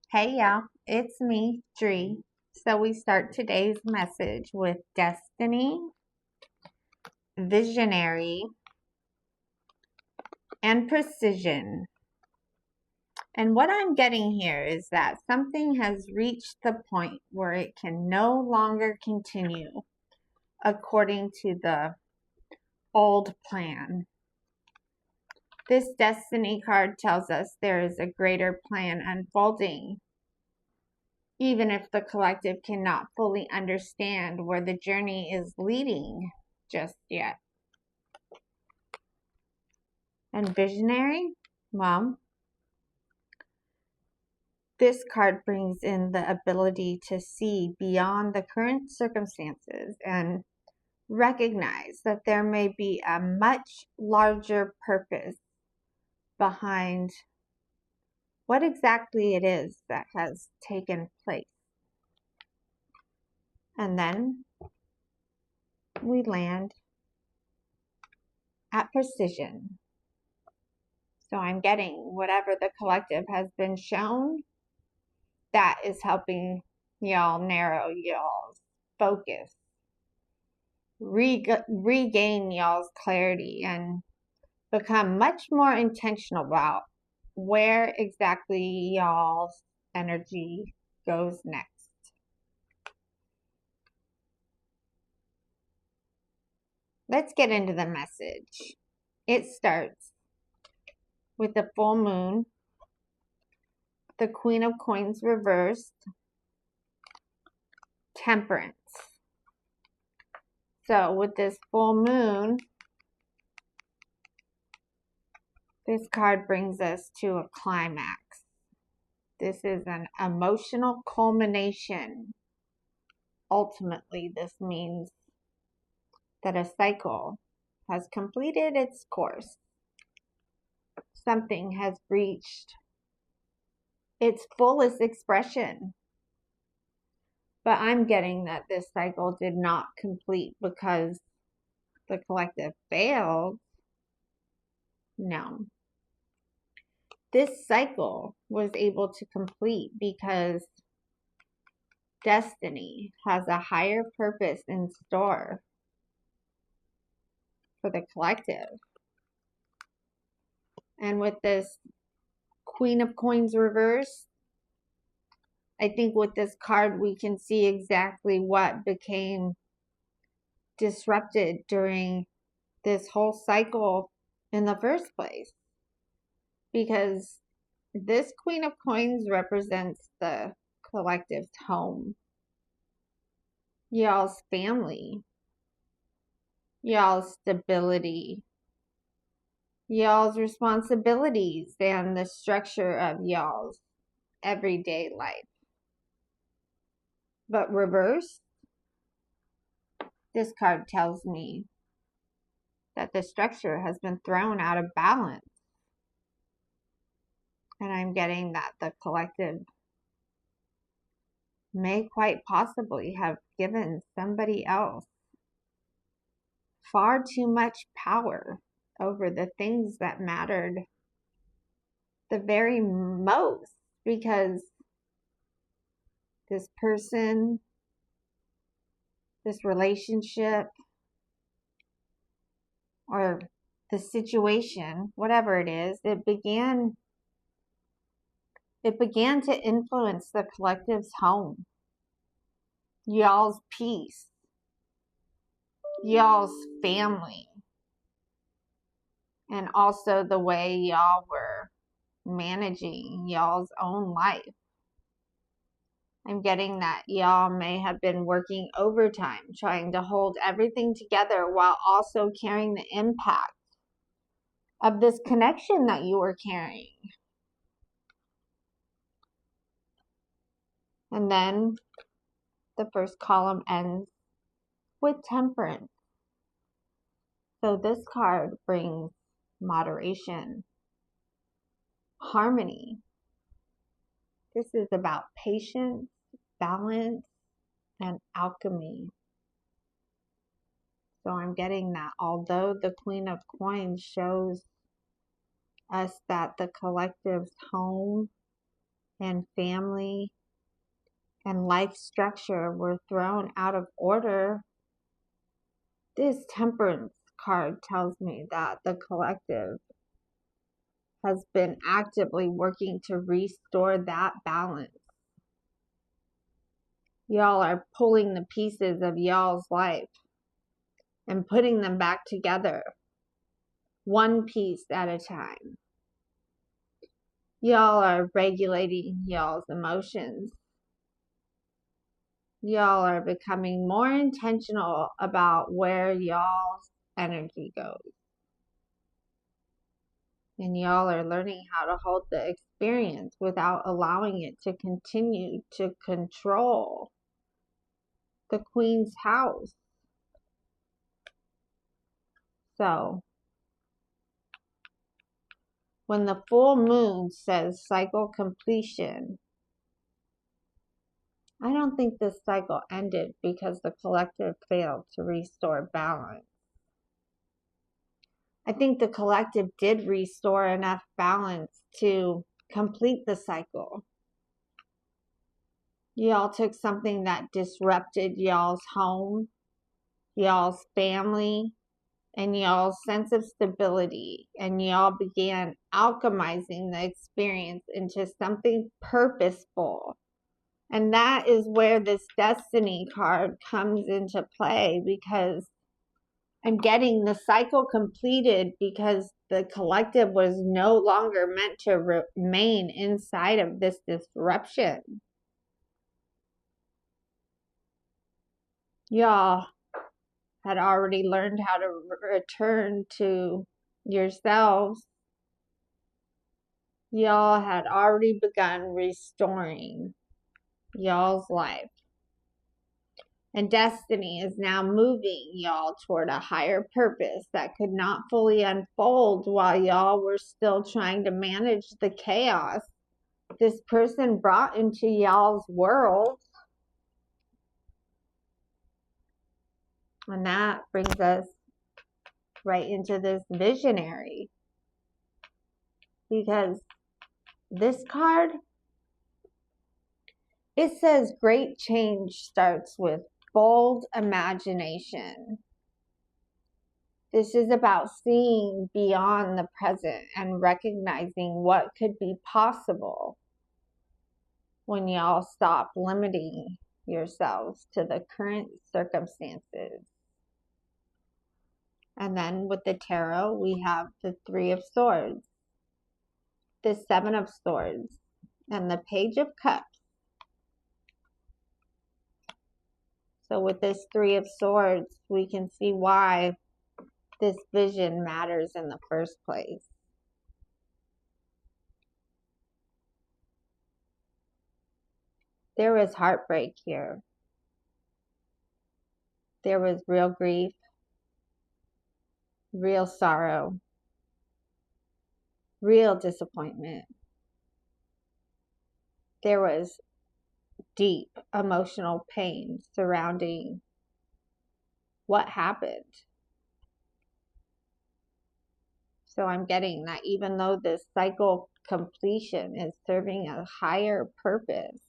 Hey y'all, it's me, Dree. So we start today's message with destiny, visionary, and precision. And what I'm getting here is that something has reached the point where it can no longer continue according to the old plan. This destiny card tells us there is a greater plan unfolding, even if the collective cannot fully understand where the journey is leading just yet. And visionary, well, this card brings in the ability to see beyond the current circumstances and recognize that there may be a much larger purpose behind what exactly it is that has taken place. And then we land at precision. So I'm getting whatever the collective has been shown, that is helping y'all narrow y'all's focus, regain y'all's clarity, and become much more intentional about where exactly y'all's energy goes next. Let's get into the message. It starts with the full moon, the Queen of Coins reversed, Temperance. So with this full moon, this card brings us to a climax. This is an emotional culmination. Ultimately, this means that a cycle has completed its course. Something has reached its fullest expression. But I'm getting that this cycle did not complete because the collective failed. No. This cycle was able to complete because destiny has a higher purpose in store for the collective. And with this Queen of Coins reversed, I think with this card we can see exactly what became disrupted during this whole cycle in the first place. Because this Queen of Coins represents the collective's home, y'all's family, y'all's stability, y'all's responsibilities, and the structure of y'all's everyday life. But reverse, this card tells me that the structure has been thrown out of balance. And I'm getting that the collective may quite possibly have given somebody else far too much power over the things that mattered the very most, because this person, this relationship, or the situation, whatever it is, it began to influence the collective's home, y'all's peace, y'all's family, and also the way y'all were managing y'all's own life. I'm getting that y'all may have been working overtime, trying to hold everything together while also carrying the impact of this connection that you were carrying. And then the first column ends with Temperance. So this card brings moderation, harmony. This is about patience, balance, and alchemy. So I'm getting that although the Queen of Coins shows us that the collective's home and family and life structure were thrown out of order, this Temperance card tells me that the collective has been actively working to restore that balance. Y'all are pulling the pieces of y'all's life and putting them back together, one piece at a time. Y'all are regulating y'all's emotions. Y'all are becoming more intentional about where y'all's energy goes. And y'all are learning how to hold the experience without allowing it to continue to control the Queen's house. So, when the full moon says cycle completion, I don't think this cycle ended because the collective failed to restore balance. I think the collective did restore enough balance to complete the cycle. Y'all took something that disrupted y'all's home, y'all's family, and y'all's sense of stability, and y'all began alchemizing the experience into something purposeful. And that is where this destiny card comes into play, because I'm getting the cycle completed because the collective was no longer meant to remain inside of this disruption. Y'all had already learned how to return to yourselves. Y'all had already begun restoring y'all's life. And destiny is now moving y'all toward a higher purpose that could not fully unfold while y'all were still trying to manage the chaos this person brought into y'all's world. And that brings us right into this visionary. Because this card, it says great change starts with bold imagination. This is about seeing beyond the present and recognizing what could be possible when y'all stop limiting yourselves to the current circumstances. And then with the tarot, we have the Three of Swords, the Seven of Swords, and the Page of Cups. So with this Three of Swords, we can see why this vision matters in the first place. There was heartbreak here. There was real grief, real sorrow, real disappointment. There was deep emotional pain surrounding what happened. So I'm getting that even though this cycle completion is serving a higher purpose,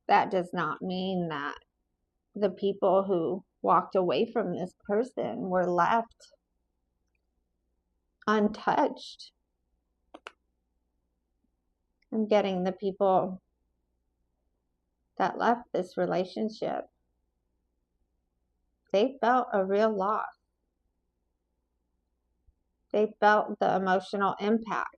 that does not mean that the people who walked away from this person were left untouched. I'm getting the people that left this relationship, they felt a real loss. They felt the emotional impact.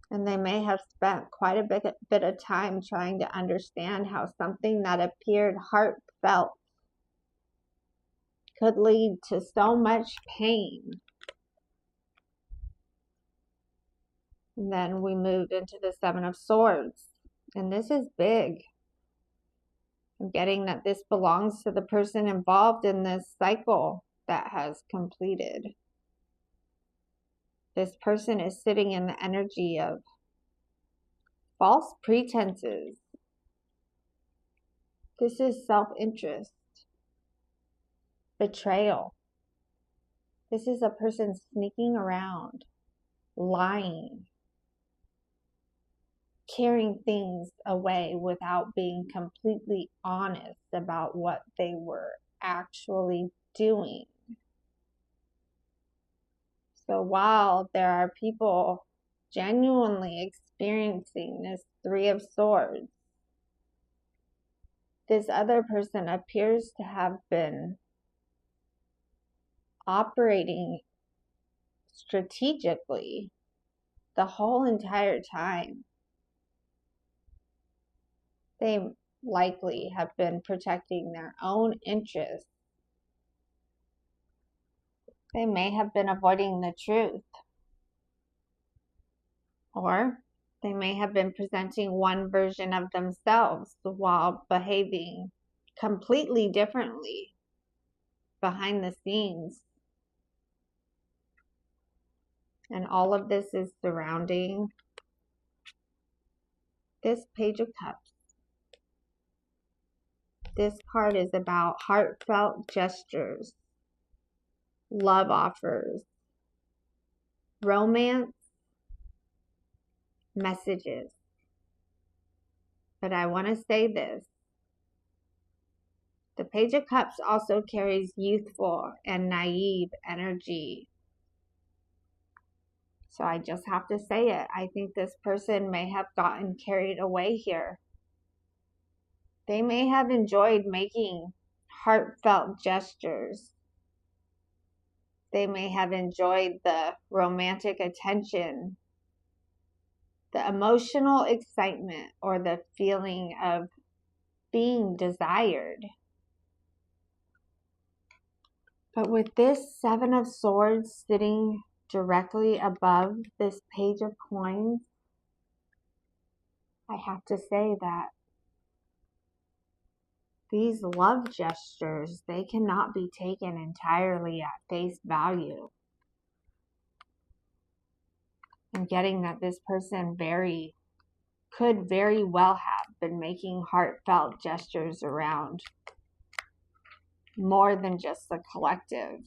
And they may have spent quite a bit of time trying to understand how something that appeared heartfelt could lead to so much pain. And then we moved into the Seven of Swords. And this is big. I'm getting that this belongs to the person involved in this cycle that has completed. This person is sitting in the energy of false pretenses. This is self-interest, betrayal. This is a person sneaking around, lying, tearing things away without being completely honest about what they were actually doing. So while there are people genuinely experiencing this Three of Swords, this other person appears to have been operating strategically the whole entire time. They likely have been protecting their own interests. They may have been avoiding the truth. Or they may have been presenting one version of themselves while behaving completely differently behind the scenes. And all of this is surrounding this Page of Cups. This card is about heartfelt gestures, love offers, romance, messages. But I want to say this. The Page of Cups also carries youthful and naive energy. So I just have to say it. I think this person may have gotten carried away here. They may have enjoyed making heartfelt gestures. They may have enjoyed the romantic attention, the emotional excitement, or the feeling of being desired. But with this Seven of Swords sitting directly above this Page of Coins, I have to say that these love gestures, they cannot be taken entirely at face value. I'm getting that this person could very well have been making heartfelt gestures around more than just the collective.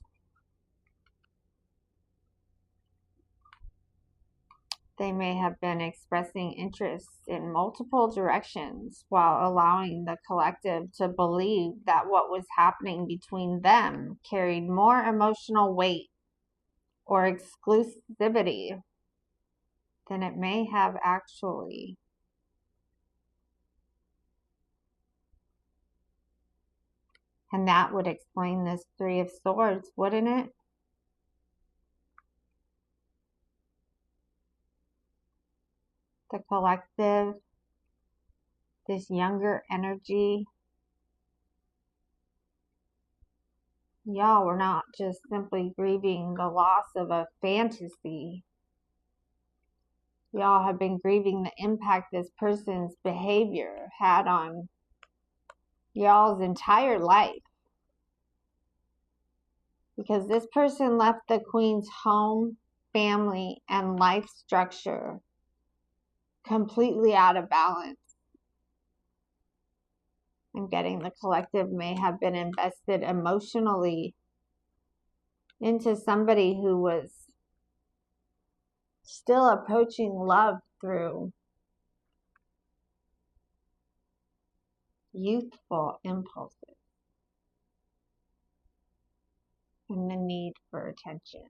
They may have been expressing interest in multiple directions while allowing the collective to believe that what was happening between them carried more emotional weight or exclusivity than it may have actually. And that would explain this Three of Swords, wouldn't it? The collective, this younger energy. Y'all were not just simply grieving the loss of a fantasy. Y'all have been grieving the impact this person's behavior had on y'all's entire life. Because this person left the Queen's home, family, and life structure completely out of balance. I'm getting the collective may have been invested emotionally into somebody who was still approaching love through youthful impulses and the need for attention.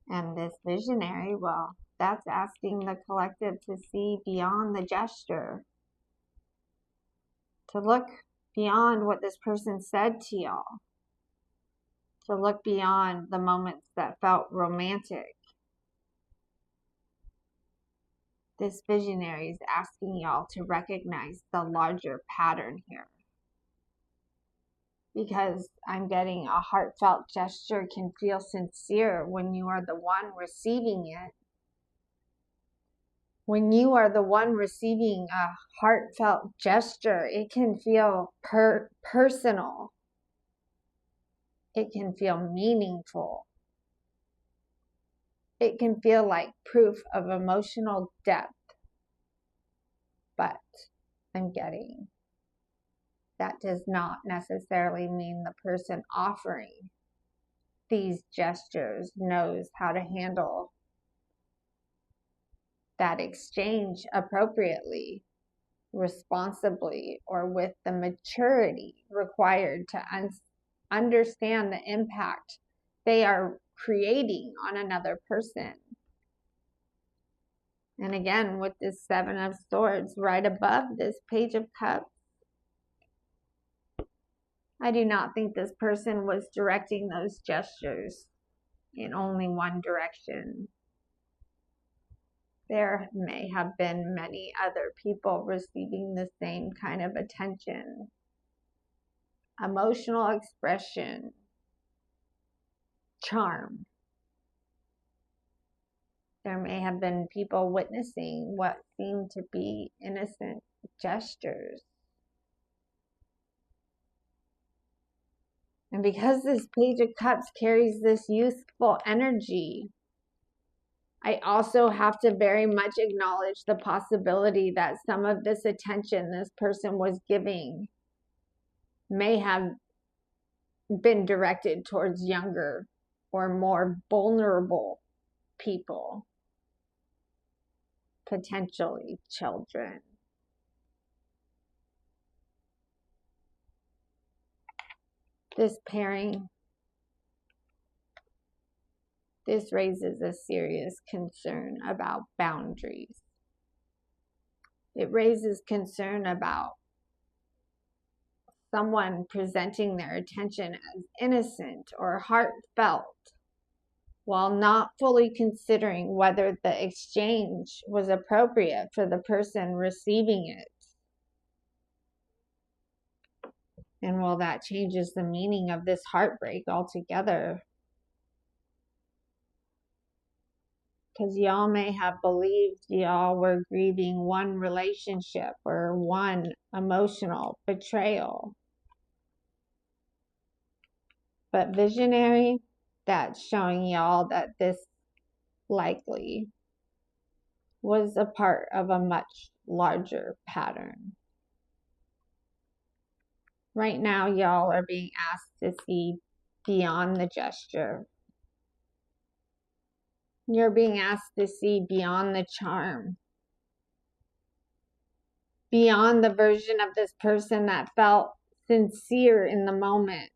And this visionary, well, that's asking the collective to see beyond the gesture, to look beyond what this person said to y'all, to look beyond the moments that felt romantic. This visionary is asking y'all to recognize the larger pattern here. Because I'm getting a heartfelt gesture can feel sincere when you are the one receiving it. When you are the one receiving a heartfelt gesture, it can feel personal. It can feel meaningful. It can feel like proof of emotional depth. But I'm getting that does not necessarily mean the person offering these gestures knows how to handle that exchange appropriately, responsibly, or with the maturity required to understand the impact they are creating on another person. And again, with this Seven of Swords right above this Page of Cups, I do not think this person was directing those gestures in only one direction. There may have been many other people receiving the same kind of attention, emotional expression, charm. There may have been people witnessing what seemed to be innocent gestures. And because this Page of Cups carries this youthful energy, I also have to very much acknowledge the possibility that some of this attention this person was giving may have been directed towards younger or more vulnerable people, potentially children. This pairing, this raises a serious concern about boundaries. It raises concern about someone presenting their attention as innocent or heartfelt while not fully considering whether the exchange was appropriate for the person receiving it. And well, that changes the meaning of this heartbreak altogether. Because y'all may have believed y'all were grieving one relationship or one emotional betrayal. But visionary, that's showing y'all that this likely was a part of a much larger pattern. Right now, y'all are being asked to see beyond the gesture. You're being asked to see beyond the charm, beyond the version of this person that felt sincere in the moment.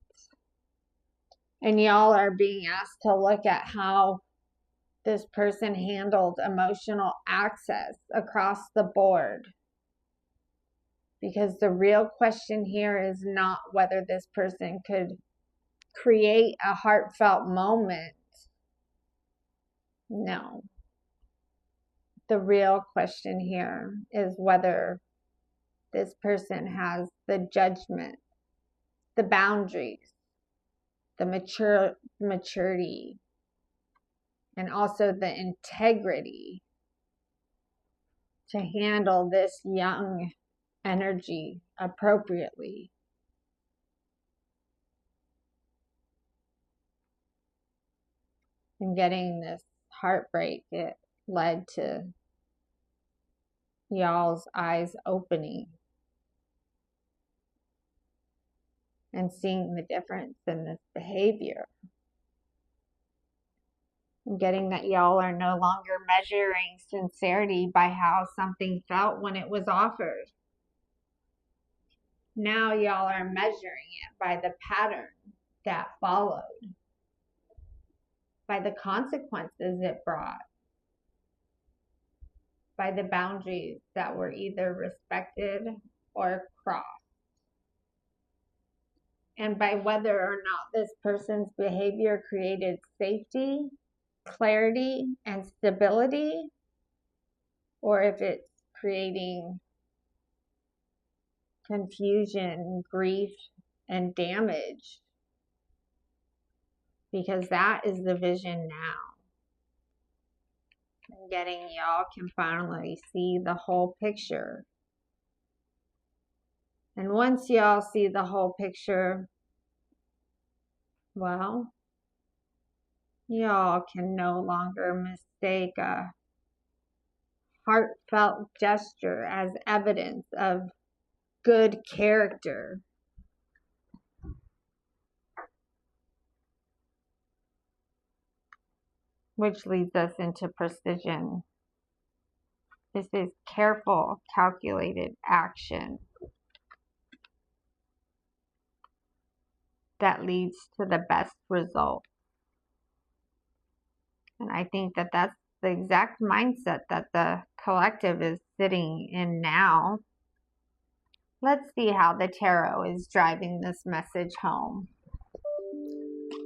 And y'all are being asked to look at how this person handled emotional access across the board. Because the real question here is not whether this person could create a heartfelt moment. No. The real question here is whether this person has the judgment, the boundaries, the maturity, and also the integrity to handle this young energy appropriately. And getting this heartbreak, it led to y'all's eyes opening and seeing the difference in this behavior. And getting that y'all are no longer measuring sincerity by how something felt when it was offered. Now y'all are measuring it by the pattern that followed, by the consequences it brought, by the boundaries that were either respected or crossed, and by whether or not this person's behavior created safety, clarity, and stability, or if it's creating confusion, grief, and damage. Because that is the vision now. And getting y'all can finally see the whole picture. And once y'all see the whole picture, well, y'all can no longer mistake a heartfelt gesture as evidence of good character. Which leads us into precision. This is careful, calculated action that leads to the best result. And I think that that's the exact mindset that the collective is sitting in now. Let's see how the tarot is driving this message home.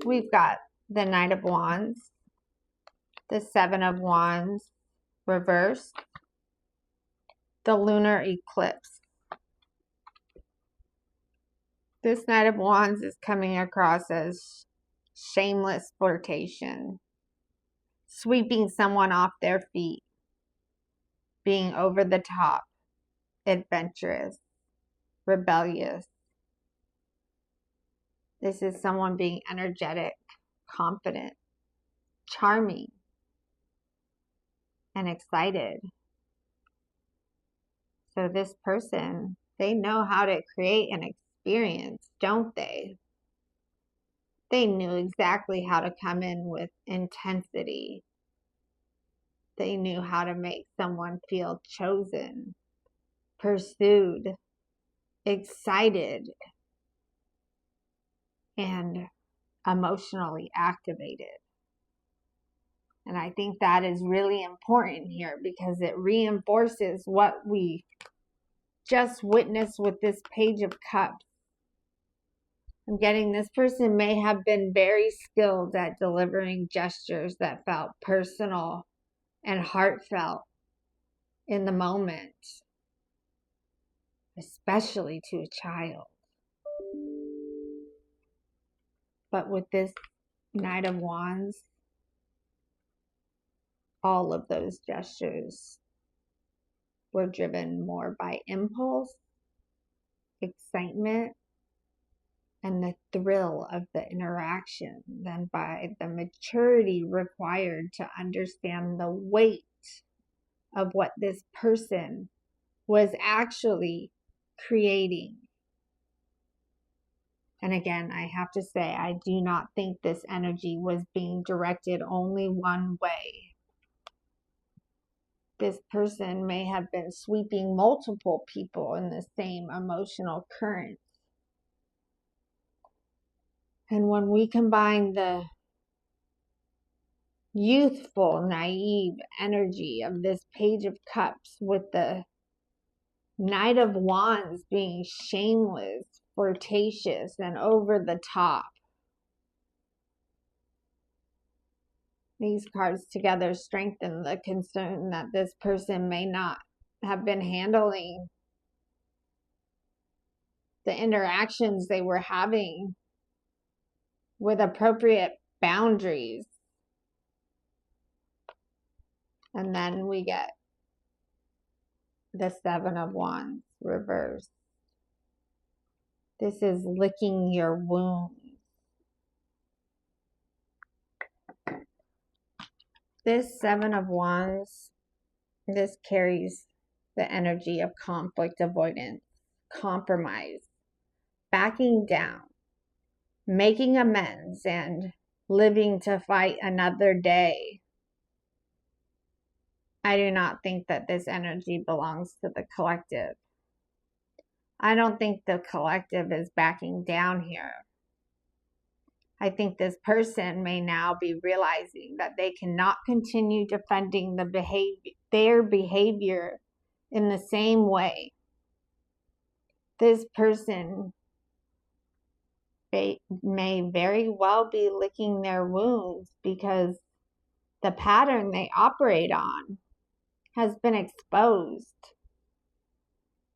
We've got the Knight of Wands, the Seven of Wands reversed, the lunar eclipse. This Knight of Wands is coming across as shameless flirtation, sweeping someone off their feet, being over the top, adventurous, rebellious. This is someone being energetic, confident, charming, and excited. So this person, they know how to create an experience, don't they? They knew exactly how to come in with intensity. They knew how to make someone feel chosen, pursued, excited, and emotionally activated. And I think that is really important here because it reinforces what we just witnessed with this Page of Cups. I'm getting this person may have been very skilled at delivering gestures that felt personal and heartfelt in the moment, especially to a child. But with this Knight of Wands, all of those gestures were driven more by impulse, excitement, and the thrill of the interaction than by the maturity required to understand the weight of what this person was actually creating. And again, I have to say, I do not think this energy was being directed only one way. This person may have been sweeping multiple people in the same emotional current. And when we combine the youthful, naive energy of this Page of Cups with the Knight of Wands being shameless, flirtatious, and over the top, these cards together strengthen the concern that this person may not have been handling the interactions they were having with appropriate boundaries. And then we get the Seven of Wands reversed. This is licking your wounds. This Seven of Wands, this carries the energy of conflict avoidance, compromise, backing down, making amends, and living to fight another day. I do not think that this energy belongs to the collective. I don't think the collective is backing down here. I think this person may now be realizing that they cannot continue defending their behavior in the same way. This person may very well be licking their wounds because the pattern they operate on has been exposed.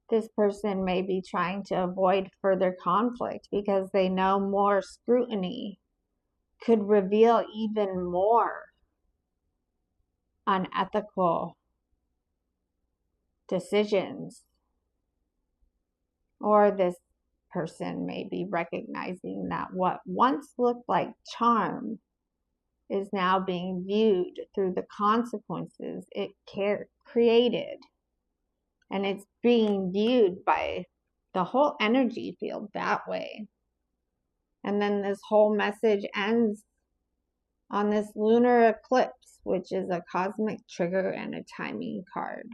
This person may be trying to avoid further conflict because they know more scrutiny could reveal even more unethical decisions. Or this person may be recognizing that what once looked like charm is now being viewed through the consequences it created. And it's being viewed by the whole energy field that way. And then this whole message ends on this lunar eclipse, which is a cosmic trigger and a timing card.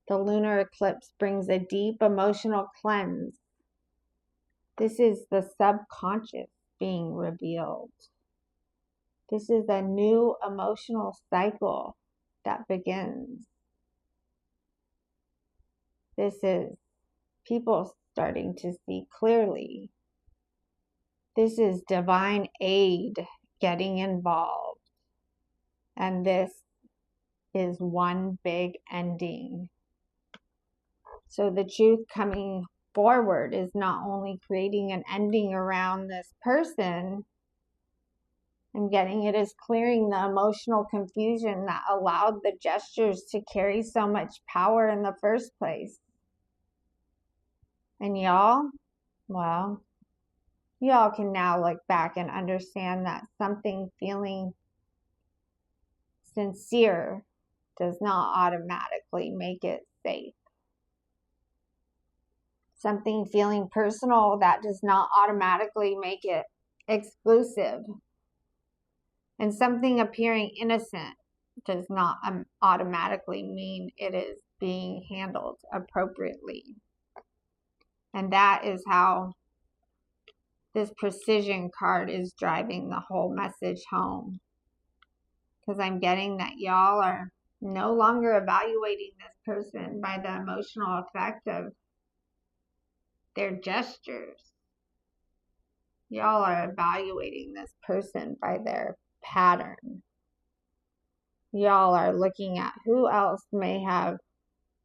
The lunar eclipse brings a deep emotional cleanse. This is the subconscious being revealed. This is a new emotional cycle that begins. This is people starting to see clearly. This is divine aid getting involved. And this is one big ending. So the truth coming forward is not only creating an ending around this person and getting it is clearing the emotional confusion that allowed the gestures to carry so much power in the first place. And y'all, well, y'all can now look back and understand that something feeling sincere does not automatically make it safe. Something feeling personal, that does not automatically make it exclusive. And something appearing innocent does not automatically mean it is being handled appropriately. And that is how this precision card is driving the whole message home. Because I'm getting that y'all are no longer evaluating this person by the emotional effect of their gestures. Y'all are evaluating this person by their pattern. Y'all are looking at who else may have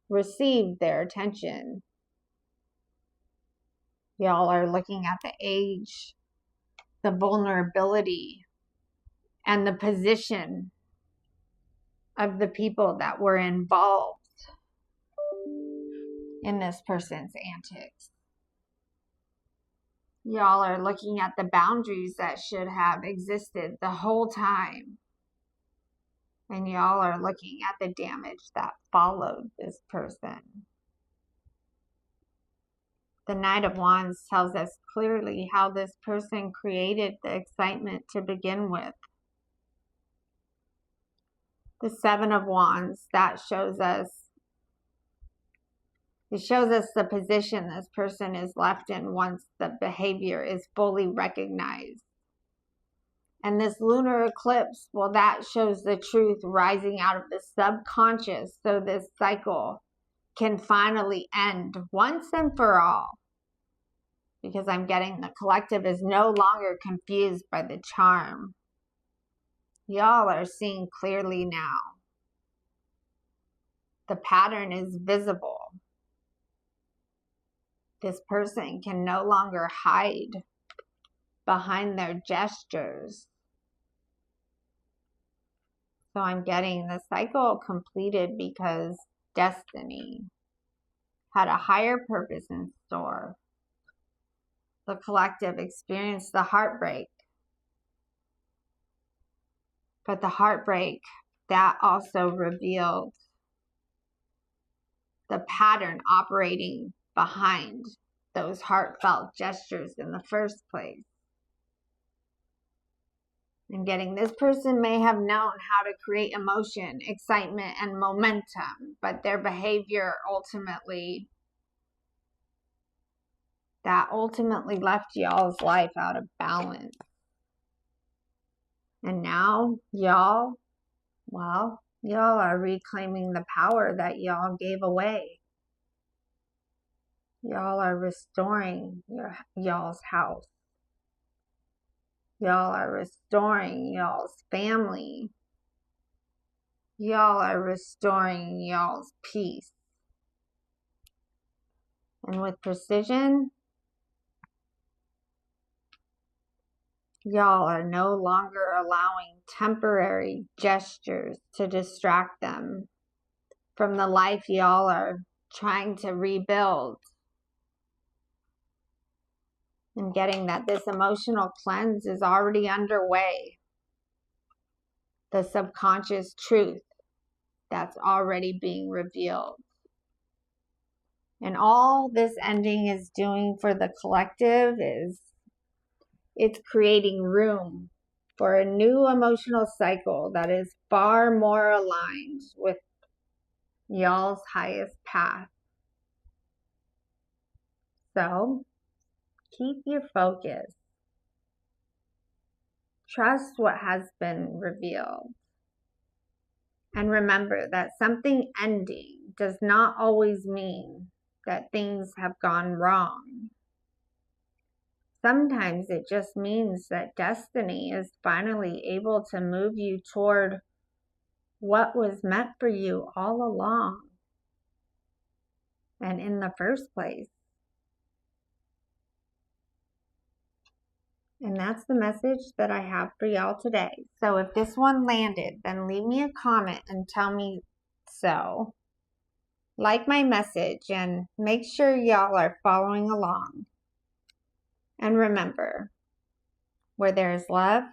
received their attention. Y'all are looking at the age, the vulnerability, and the position of the people that were involved in this person's antics. Y'all are looking at the boundaries that should have existed the whole time. And y'all are looking at the damage that followed this person. The Knight of Wands tells us clearly how this person created the excitement to begin with. The Seven of Wands, that shows us the position this person is left in once the behavior is fully recognized. And this lunar eclipse, well, that shows the truth rising out of the subconscious, so this cycle can finally end once and for all. Because I'm getting the collective is no longer confused by the charm. Y'all are seeing clearly now. The pattern is visible. This person can no longer hide behind their gestures. So I'm getting the cycle completed because destiny had a higher purpose in store. The collective experienced the heartbreak. But the heartbreak, that also revealed the pattern operating behind those heartfelt gestures in the first place. And getting this person may have known how to create emotion, excitement, and momentum, but their behavior ultimately left y'all's life out of balance. And now y'all are reclaiming the power that y'all gave away. Y'all are restoring y'all's house. Y'all are restoring y'all's family. Y'all are restoring y'all's peace. And with precision, y'all are no longer allowing temporary gestures to distract them from the life y'all are trying to rebuild. And getting that this emotional cleanse is already underway. The subconscious truth that's already being revealed. And all this ending is doing for the collective is it's creating room for a new emotional cycle that is far more aligned with y'all's highest path. So keep your focus. Trust what has been revealed. And remember that something ending does not always mean that things have gone wrong. Sometimes it just means that destiny is finally able to move you toward what was meant for you all along and in the first place. And that's the message that I have for y'all today. So if this one landed, then leave me a comment and tell me so. Like my message and make sure y'all are following along. And remember, where there's love,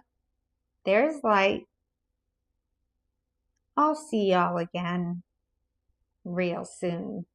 there's light. I'll see y'all again real soon.